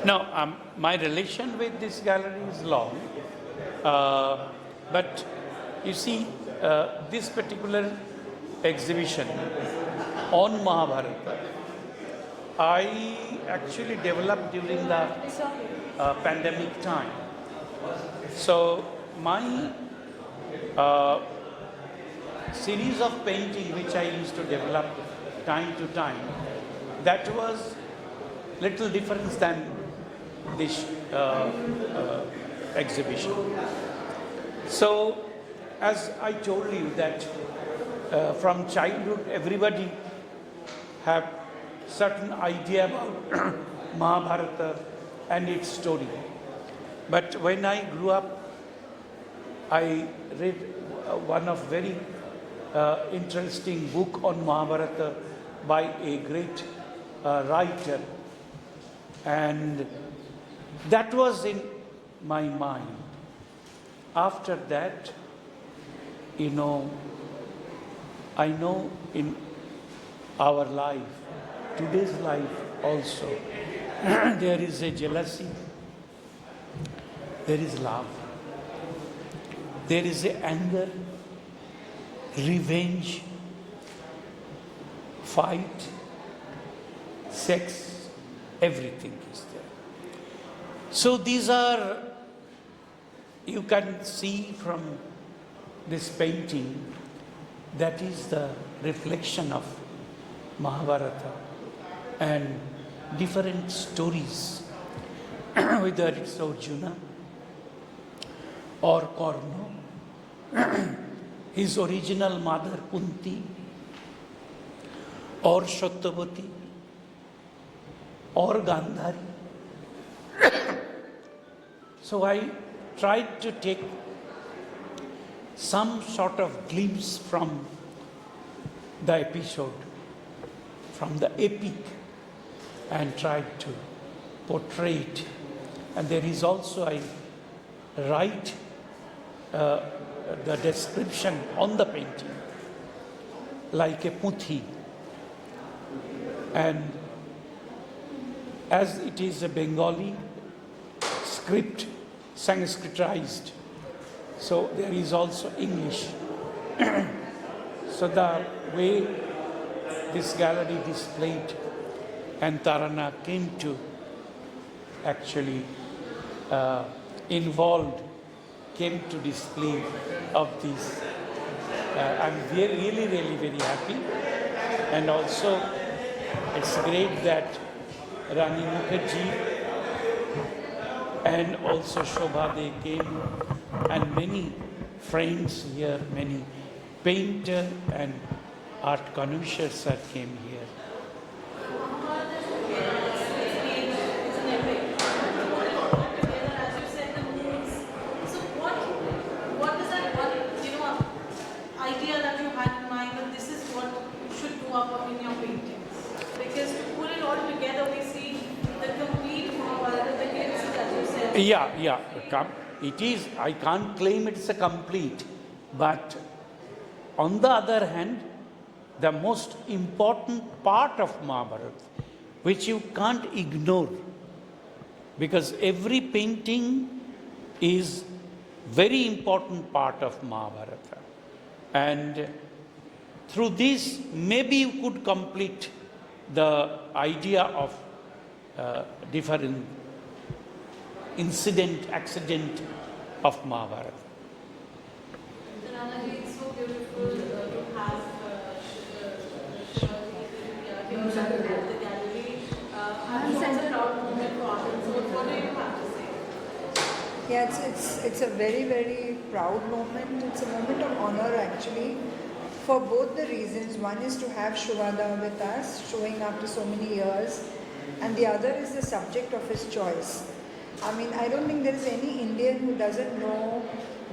No, my relation with this gallery is long, but you see, this particular exhibition on Mahabharata, I actually developed during the pandemic time. So my series of painting which I used to develop time to time, that was little different than this exhibition. So as I told you that from childhood everybody have certain idea about Mahabharata and its story. But when I grew up, I read one of very interesting book on Mahabharata by a great writer, and that was in my mind. After that, I know in our life, today's life also, there is a jealousy, there is love, there is a anger, revenge, fight, sex, everything is there. So these are, you can see from this painting, that is the reflection of Mahabharata and different stories, whether it's Arjuna or Karna, his original mother Kunti, or Satyavati, or Gandhari. So I tried to take some sort of glimpse from the episode, from the epic, and tried to portray it. And there is also, I write the description on the painting like a puthi. And as it is a Bengali script, Sanskritized, so there is also English. So the way this gallery displayed and Tarana came to actually involved, came to display of this. I'm really very happy, and also it's great that Rani Mukherjee and also Shobha, they came, and many friends here, many painter and art connoisseurs that came here. Idea that you had in mind that this is what should go up in your paintings? Because to put it all together, we see the complete Mahabharata begins, as you said. Yeah. It is, I can't claim it's a complete, but on the other hand, the most important part of Mahabharata, which you can't ignore, because every painting is very important part of Mahabharata. And through this, maybe you could complete the idea of different accident of Mahabharata. It's so beautiful to have here at the gallery. I'm such a proud moment for artists. What do you have to say? Yeah, it's a very proud moment. It's a moment of honor actually, for both the reasons. One is to have Shubhada with us, showing after so many years, and the other is the subject of his choice. I mean, I don't think there is any Indian who doesn't know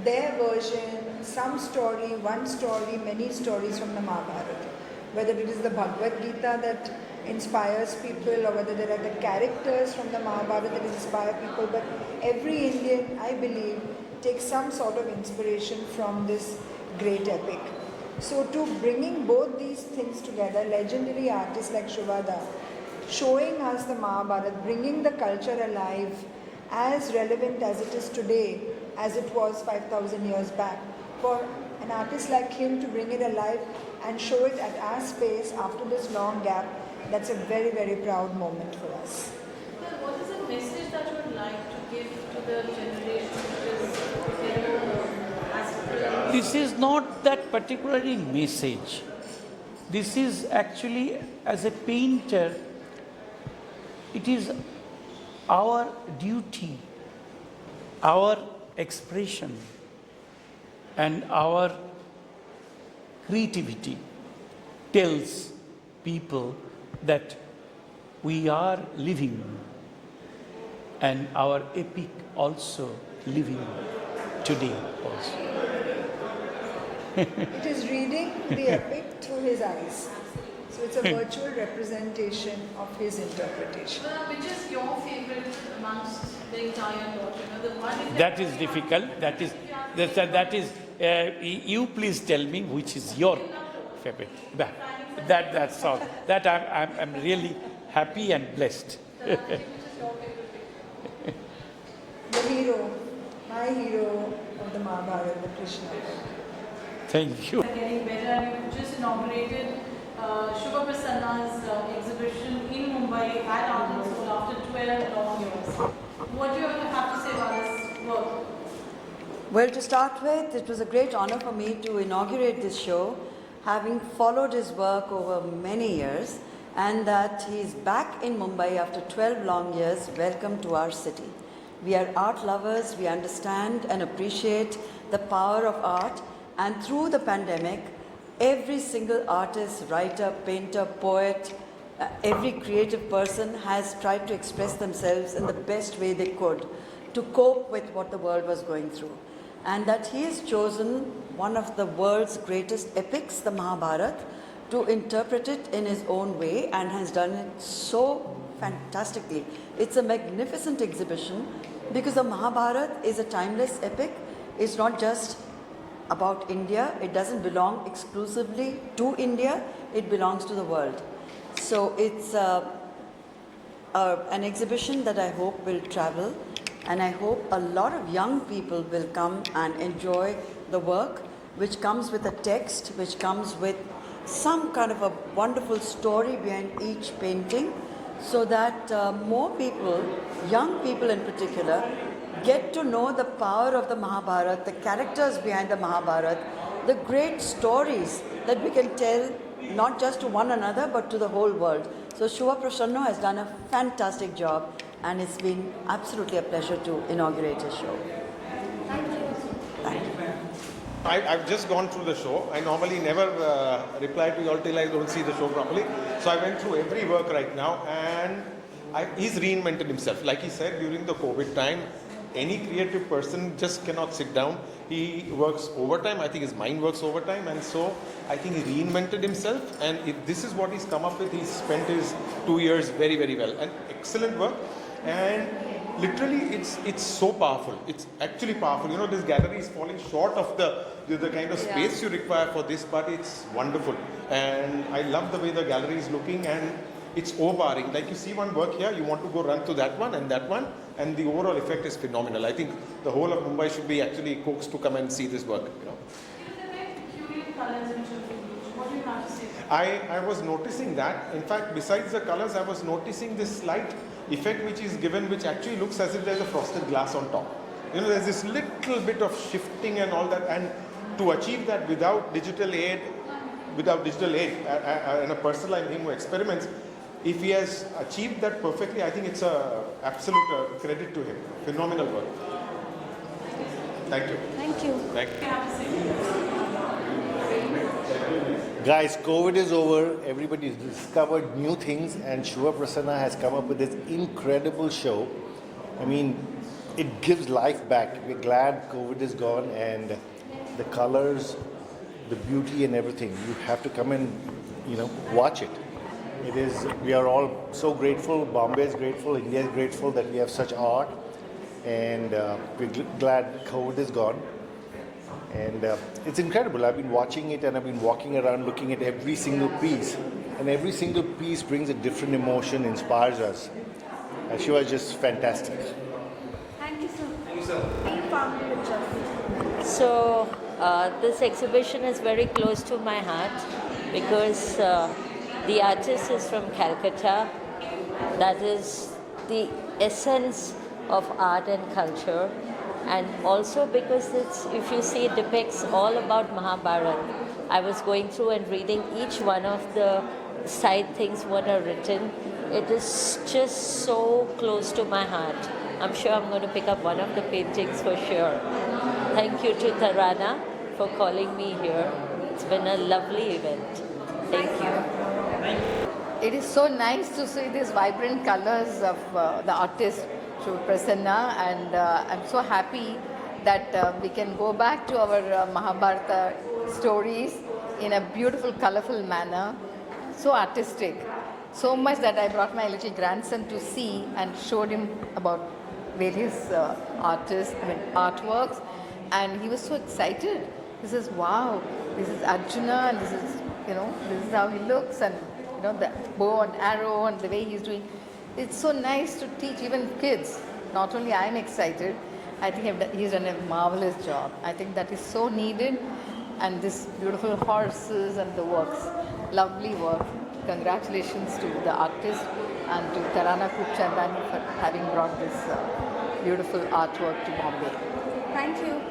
their version, some story, one story, many stories from the Mahabharata. Whether it is the Bhagavad Gita that inspires people, or whether there are the characters from the Mahabharata that inspire people, but every Indian, I believe, takes some sort of inspiration from this great epic. So to bringing both these things together, legendary artists like Shubhada showing us the Mahabharata, bringing the culture alive, as relevant as it is today as it was 5,000 years back. For an artist like him to bring it alive and show it at our space after this long gap, that's a very, very proud moment for us. Well, what is the message that you would like to give to the generation which is aspiring? This is not that particularly message. This is actually, as a painter, it is our duty, our expression, and our creativity tells people that we are living, and our epic also living today also. It is reading the epic through his eyes. So it's a virtual representation of his interpretation. Well, which is your favorite amongst the entire lot? The one in That is difficult. That is. You please tell me which is your favorite. That's all. That I'm really happy and blessed. The hero, my hero of the Mahabharata, the Krishna. Thank you. Getting better, and you just inaugurated Shubha Prasanna's exhibition in Mumbai at Art and Soul after 12 long years. What do you have to say about his work? Well, to start with, it was a great honor for me to inaugurate this show, having followed his work over many years, and that he's back in Mumbai after 12 long years. Welcome to our city. We are art lovers, we understand and appreciate the power of art, and through the pandemic, every single artist, writer, painter, poet, every creative person has tried to express themselves in the best way they could to cope with what the world was going through. And that he has chosen one of the world's greatest epics, the Mahabharata, to interpret it in his own way, and has done it so fantastically. It's a magnificent exhibition because the Mahabharata is a timeless epic. It's not just about India. It doesn't belong exclusively to India. It belongs to the world. So it's an exhibition that I hope will travel, and I hope a lot of young people will come and enjoy the work, which comes with a text, which comes with some kind of a wonderful story behind each painting, so that more people, young people in particular, get to know the power of the Mahabharata, the characters behind the Mahabharata, the great stories that we can tell not just to one another but to the whole world. So Shubha Prasanna has done a fantastic job, and it's been absolutely a pleasure to inaugurate his show. Thank you. I've just gone through the show. I normally never reply to you all till I don't see the show properly. So I went through every work right now, and he's reinvented himself. Like he said, during the COVID time, any creative person just cannot sit down. He works overtime. I think his mind works overtime, and so I think he reinvented himself. And if this is what he's come up with, he's spent his 2 years very, very well. And excellent work. And literally, it's so powerful. It's actually powerful. You know, this gallery is falling short of the kind of space you require for this, but it's wonderful. And I love the way the gallery is looking, and it's overpowering. Like you see one work here, you want to go run to that one, and the overall effect is phenomenal. I think the whole of Mumbai should be actually coaxed to come and see this work. You know. There are very peculiar colors in Shubha. What do you have to say? I was noticing that. In fact, besides the colors, I was noticing this slight effect which is given, which actually looks as if there's a frosted glass on top. You know, there's this little bit of shifting and all that, and to achieve that without digital aid, and a person like him who experiments, if he has achieved that perfectly, I think it's a absolute credit to him. Phenomenal work. Thank you. Thank you. Thank you. What do you have to say? Guys, COVID is over. Everybody's discovered new things, and Shubha Prasanna has come up with this incredible show. I mean, it gives life back. We're glad COVID is gone, and the colors, the beauty, and everything. You have to come and, watch it. It is. We are all so grateful. Bombay is grateful. India is grateful that we have such art, and we're glad COVID is gone. And it's incredible. I've been watching it, and I've been walking around looking at every single piece. and every single piece brings a different emotion, inspires us. Shiva is just fantastic. Thank you, sir. Thank you, sir. Being family with us. So, this exhibition is very close to my heart because the artist is from Calcutta. That is the essence of art and culture. And also because it's, if you see, it depicts all about Mahabharata. I was going through and reading each one of the side things what are written. It is just so close to my heart. I'm sure I'm going to pick up one of the paintings for sure. Thank you to Tarana for calling me here. It's been a lovely event. Thank you. It is so nice to see these vibrant colors of the artist Shiva Prasanna, and I'm so happy that we can go back to our Mahabharata stories in a beautiful, colorful manner, so artistic. So much that I brought my little grandson to see and showed him about various artworks, and he was so excited. He says, "Wow, this is Arjuna, and this is how he looks, and the bow and arrow and the way he's doing." It's so nice to teach even kids. Not only I'm excited, I think he's done a marvelous job. I think that is so needed, and this beautiful horses and the works, lovely work. Congratulations to the artist and to Tarana Kupchandani for having brought this beautiful artwork to Bombay. Thank you.